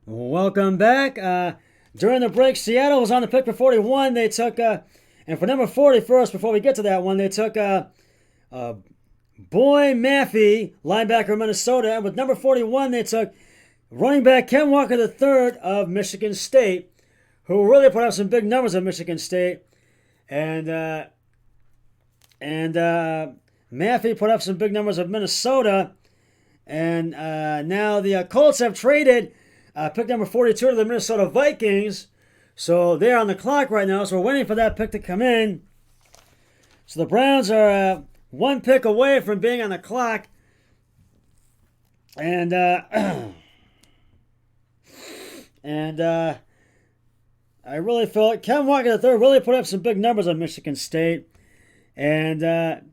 Welcome back. During the break, Seattle was on the pick for 41. They took, and for number 40 first, before we get to that one, they took Boy Maffey, linebacker of Minnesota. And with number 41, they took running back Ken Walker III of Michigan State, who really put up some big numbers at Michigan State. And Maffey put up some big numbers at Minnesota. And now the Colts have traded pick number 42 to the Minnesota Vikings. So they're on the clock right now. So we're waiting for that pick to come in. So the Browns are one pick away from being on the clock. And I really felt Kevin Walker III really put up some big numbers on Michigan State. And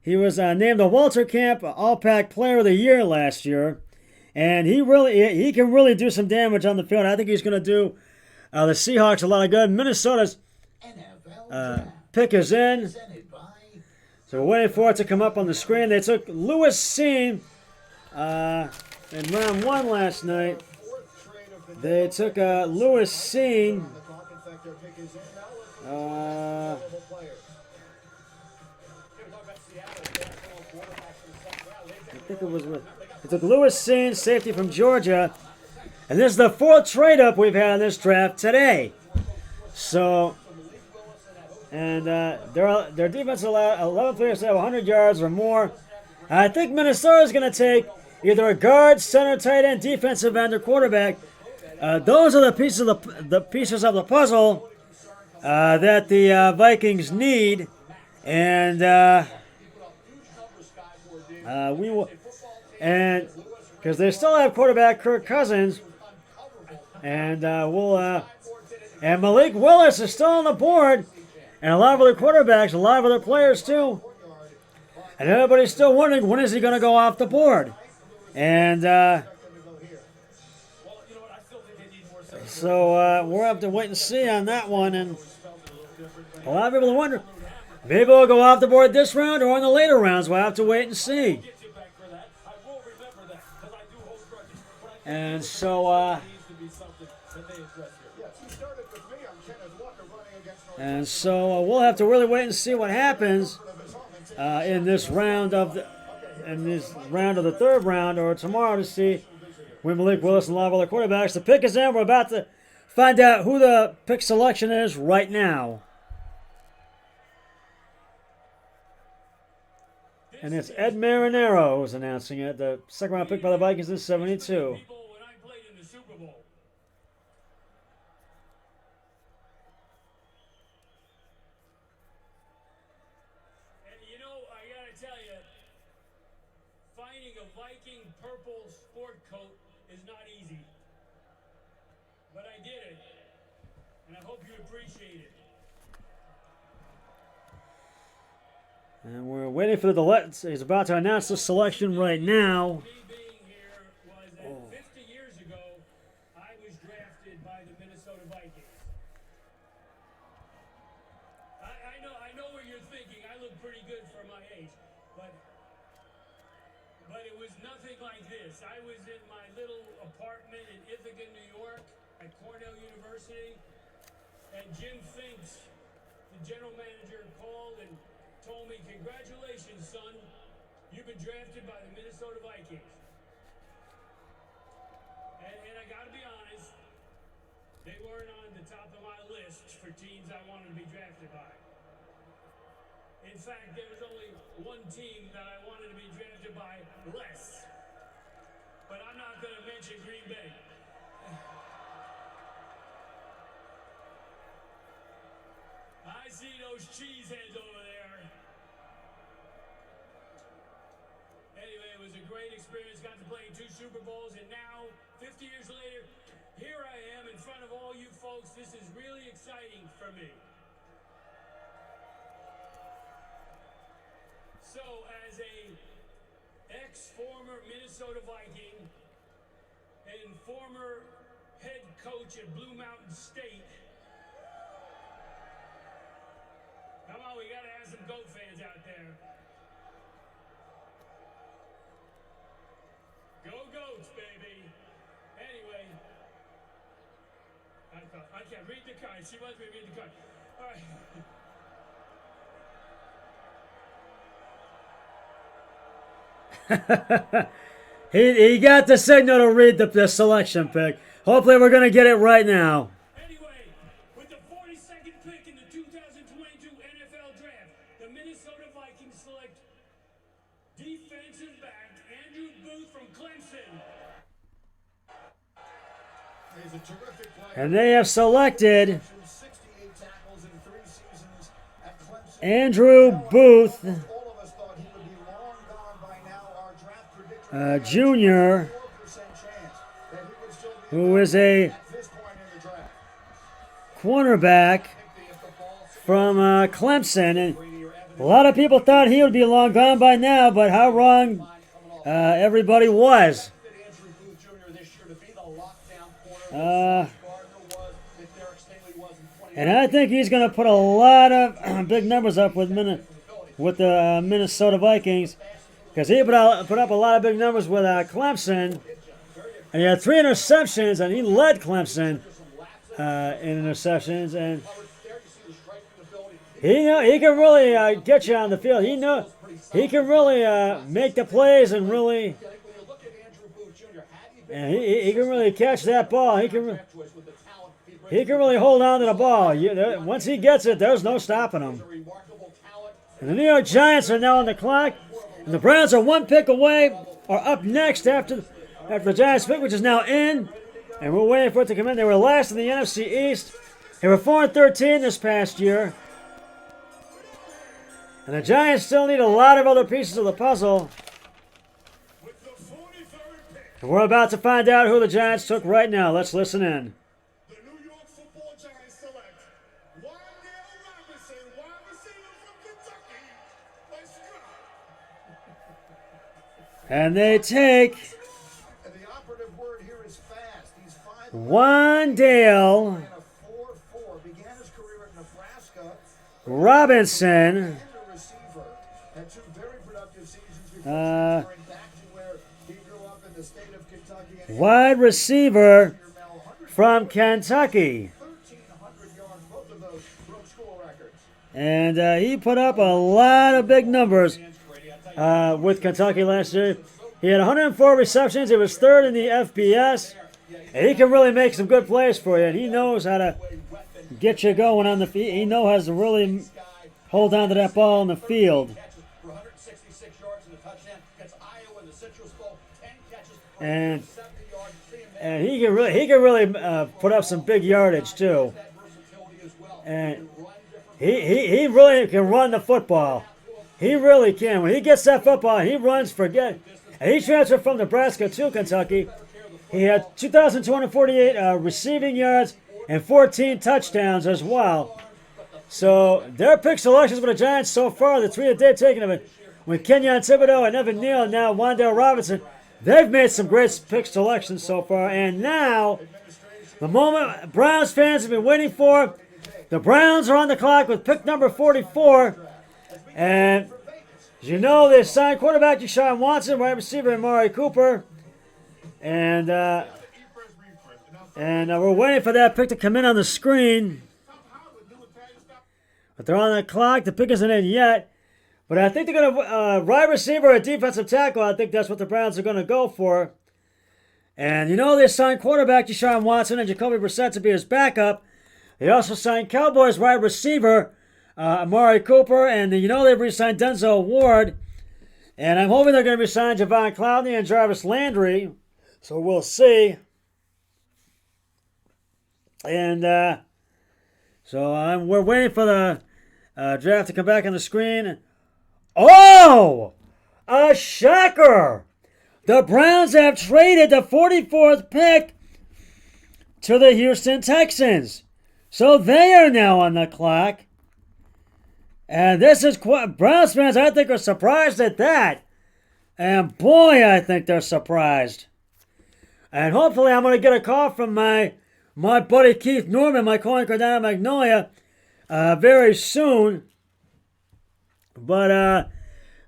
he was named the Walter Camp All-Pac Player of the Year last year. And he can really do some damage on the field. I think he's going to do the Seahawks a lot of good. Minnesota's pick is in. So we're waiting for it to come up on the screen. They took Lewis Cine in round one last night. They took Lewis Cine. I think it was with. It took Lewis Cine, safety from Georgia. And this is the fourth trade-up we've had in this draft today. So, and their defense allowed 11 players to have 100 yards or more. I think Minnesota is going to take either a guard, center, tight end, defensive end, or quarterback. Those are the pieces of the puzzle that the Vikings need, and we will. And because they still have quarterback Kirk Cousins, and and Malik Willis is still on the board, and a lot of other quarterbacks, a lot of other players too, and everybody's still wondering when is he going to go off the board, and so we'll have to wait and see on that one, and a lot of people are wondering maybe we'll go off the board this round or in the later rounds. We'll have to wait and see. And so, we'll have to really wait and see what happens in this round of the third round, or tomorrow, to see when Malik Willis and a lot of other quarterbacks. The pick is in. We're about to find out who the pick selection is right now. And it's Ed Marinero who's announcing it. The second round pick by the Vikings is 72. Finding a Viking purple sport coat is not easy. But I did it. And I hope you appreciate it. And we're waiting for he's about to announce the selection right now. Me being here was that 50 years ago, I was drafted by the Minnesota Vikings. I know what you're thinking. I look pretty good for my age. But it was nothing like this. I was in my little apartment in Ithaca, New York, at Cornell University, and Jim Finks, the general manager, called and told me, "Congratulations, son. You've been drafted by the Minnesota Vikings." And I gotta be honest, they weren't on the top of my list for teams I wanted to be drafted by. In fact, there was only one team that I wanted to be drafted by less. But I'm not going to mention Green Bay. I see those cheese heads over there. Anyway, it was a great experience. Got to play in 2 Super Bowls, and now, 50 years later, here I am in front of all you folks. This is really exciting for me. So, as a ex-former Minnesota Viking and former head coach at Blue Mountain State, come on, we got to have some GOAT fans out there. Go Goats, baby. Anyway, I can't read the card. She wants me to read the card. All right. He got the signal to read the selection pick. Hopefully we're going to get it right now. Anyway, with the 42nd pick in the 2022 NFL Draft, the Minnesota Vikings select defensive back Andrew Booth from Clemson. He's a terrific player. And they have selected 68 tackles in 3 seasons at Clemson. Andrew Booth, All of us thought he would be long gone by now. Our draft prediction Jr., 4% chance that he would still be who is a at this point in the draft. cornerback If the ball from Clemson. And a lot of people thought he would be long gone by now, but how wrong everybody was. Andrew Booth Jr. this year to be the lockdown corner. Uh, Gardner was, that Derek Stingley was in 20. and I think he's going to put a lot of big numbers up with the Minnesota Vikings, because he put up a lot of big numbers with Clemson, and he had 3 interceptions, and he led Clemson in interceptions, and he can really get you on the field. He can really make the plays and really, and he can really catch that ball. He can really hold on to the ball. Once he gets it, there's no stopping him. And the New York Giants are now on the clock, and the Browns are 1 pick away, or up next after the Giants pick, which is now in, and we're waiting for it to come in. They were last in the NFC East. They were 4-13 this past year. And the Giants still need a lot of other pieces of the puzzle. With the 43rd pick, And we're about to find out who the Giants took right now. Let's listen in. the New York Football Giants select Wandale Robinson, wide receiver from Kentucky. Let's go. And they take And the operative word here is fast. He's 5'11" Wandale and a 4'4". Began his career at Nebraska. Robinson. And a receiver. Had 2 very productive seasons before Uh, transferring back to where he grew up in the state of Kentucky. And Wide receiver now 100, from Kentucky. 1,300 yards, both of those broke school records. And he put up a lot of big numbers with Kentucky last year. He had 104 receptions. He was 3rd in the FBS. And he can really make some good plays for you. And he knows how to get you going on the field. He knows how to really hold on to that ball in the field. Catches for 166 yards and a touchdown against Iowa in the Citrus Bowl. 10 catches for And 70 yards. and he can really put up some big yardage too. That versatility as well. And Run different. he really can run the football. He really can. When he gets that football, he runs forget. And he transferred from Nebraska to Kentucky. He had 2,248 receiving yards and 14 touchdowns as well. So their pick selections for the Giants so far, the 3 that they've taken of it, with Kenyon Thibodeau and Evan Neal and now Wandale Robinson, they've made some great pick selections so far. And now, the moment Browns fans have been waiting for, the Browns are on the clock with pick number 44. And as you know, they signed quarterback Deshaun Watson, wide receiver Amari Cooper. And we're waiting for that pick to come in on the screen. But they're on the clock. The pick isn't in yet. But I think they're going to wide receiver or defensive tackle. I think that's what the Browns are going to go for. And you know they signed quarterback Deshaun Watson and Jacoby Brissett to be his backup. They also signed Cowboys wide receiver Amari Cooper. And you know they've re-signed Denzel Ward. And I'm hoping they're going to re-sign Javon Clowney and Jarvis Landry. So we'll see. And we're waiting for the draft to come back on the screen. Oh! A shocker! The Browns have traded the 44th pick to the Houston Texans. So they are now on the clock. And this is Browns fans, I think, are surprised at that. And boy, I think they're surprised. And hopefully I'm going to get a call from my buddy Keith Norman, my co-anchor down at Magnolia, very soon. But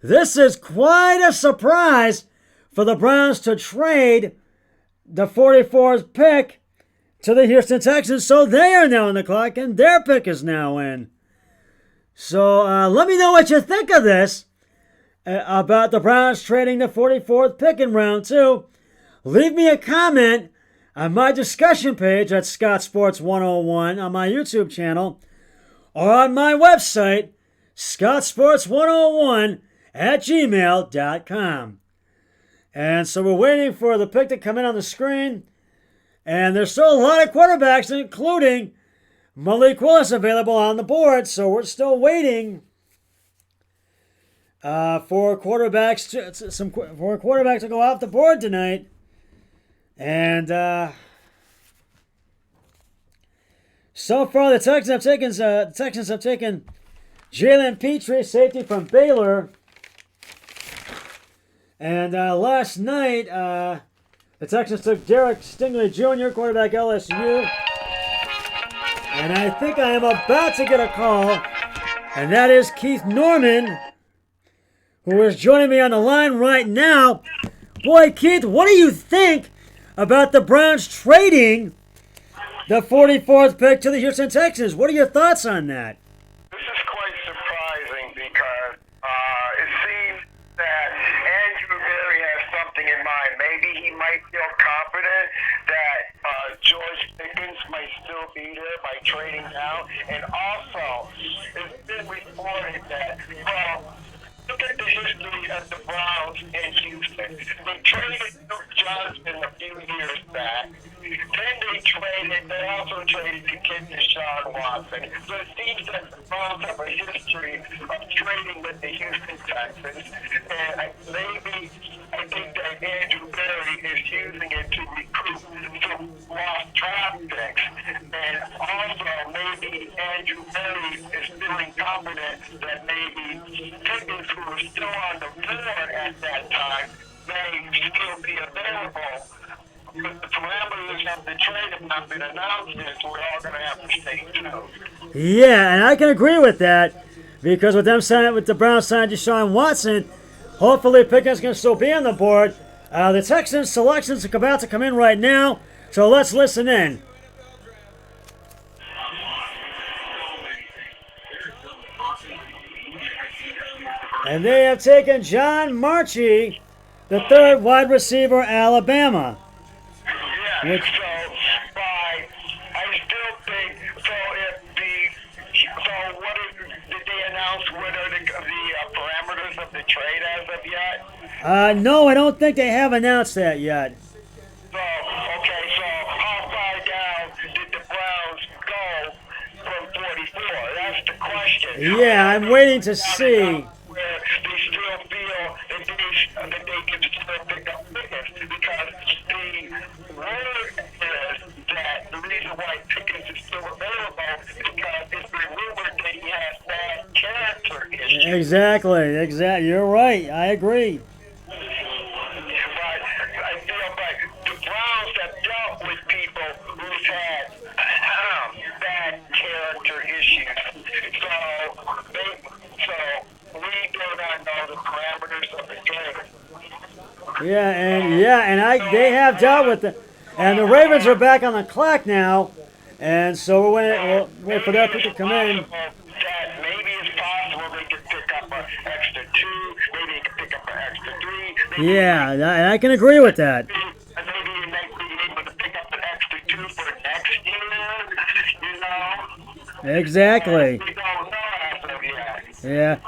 this is quite a surprise for the Browns to trade the 44th pick to the Houston Texans, so they are now on the clock, and their pick is now in. So let me know what you think of this, about the Browns trading the 44th pick in round 2. Leave me a comment on my discussion page at Scott Sports 101 on my YouTube channel, or on my website, scottsports101 at gmail.com. And so we're waiting for the pick to come in on the screen. And there's still a lot of quarterbacks, including Malik Willis, available on the board. So we're still waiting for a quarterback to go off the board tonight. And so far, the Texans have taken Jalen Petrie, safety from Baylor. And last night, the Texans took Derek Stingley Jr., quarterback LSU. And I think I am about to get a call, and that is Keith Norman, who is joining me on the line right now. Boy, Keith, what do you think about the Browns trading the 44th pick to the Houston Texans? What are your thoughts on that? This is quite surprising because it seems that Andrew Berry has something in mind. Maybe he might feel confident that George Pickens might still be there by trading now. And also, it's been reported that, well, look at the history of the Browns in Houston. They traded Duke Johnson a few years back. Then they also traded the kid Deshaun Watson. So it seems that the Browns have a history of trading with the Houston Texans. And I think that Andrew Berry is using it to recruit some lost draft picks. And also maybe Andrew Berry is feeling confident that maybe Pickens, who was still on the board at that time, may still be available. But the parameters of the trade have not been announced yet, so we're all going to have to stay tuned. Yeah, and I can agree with that, because with the Browns signed Deshaun Watson, hopefully Pickens can still be on the board. The Texans selections are about to come in right now, so let's listen in. And they have taken John Marchi, the third wide receiver, Alabama. Yeah, I still think, did they announce what are the parameters of the trade as of yet? No, I don't think they have announced that yet. So how far down did the Browns go from 44? That's the question. Yeah, I'm waiting to see. Where they still feel that they can still pick up Pickens, because the word is that the reason why Pickens is still available is because it's been rumored that he has bad character issues. Exactly. You're right. I agree. But I feel like the Browns have dealt with people who've had bad character issues. So we do not know the parameters of the trade. They have dealt with it. And the Ravens are back on the clock now, and so we'll wait for that pick to come in. That maybe it's possible they could pick up an extra 2, maybe they could pick up an extra 3. Yeah, I can agree with that. Maybe they might be able to pick up an extra 2 for next year, you know? Exactly. We don't know as of yet. Yeah.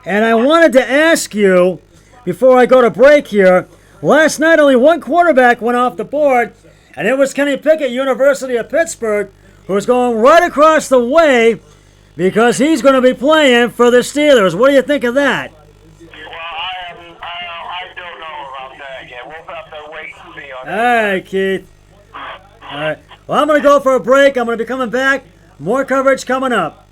And I wanted to ask you, before I go to break here, last night only one quarterback went off the board, and it was Kenny Pickett, University of Pittsburgh, who's going right across the way because he's going to be playing for the Steelers. What do you think of that? Well, I don't know about that yet. We'll have to wait and see on All that. right, Keith. All right. Well, I'm going to go for a break. I'm going to be coming back. More coverage coming up.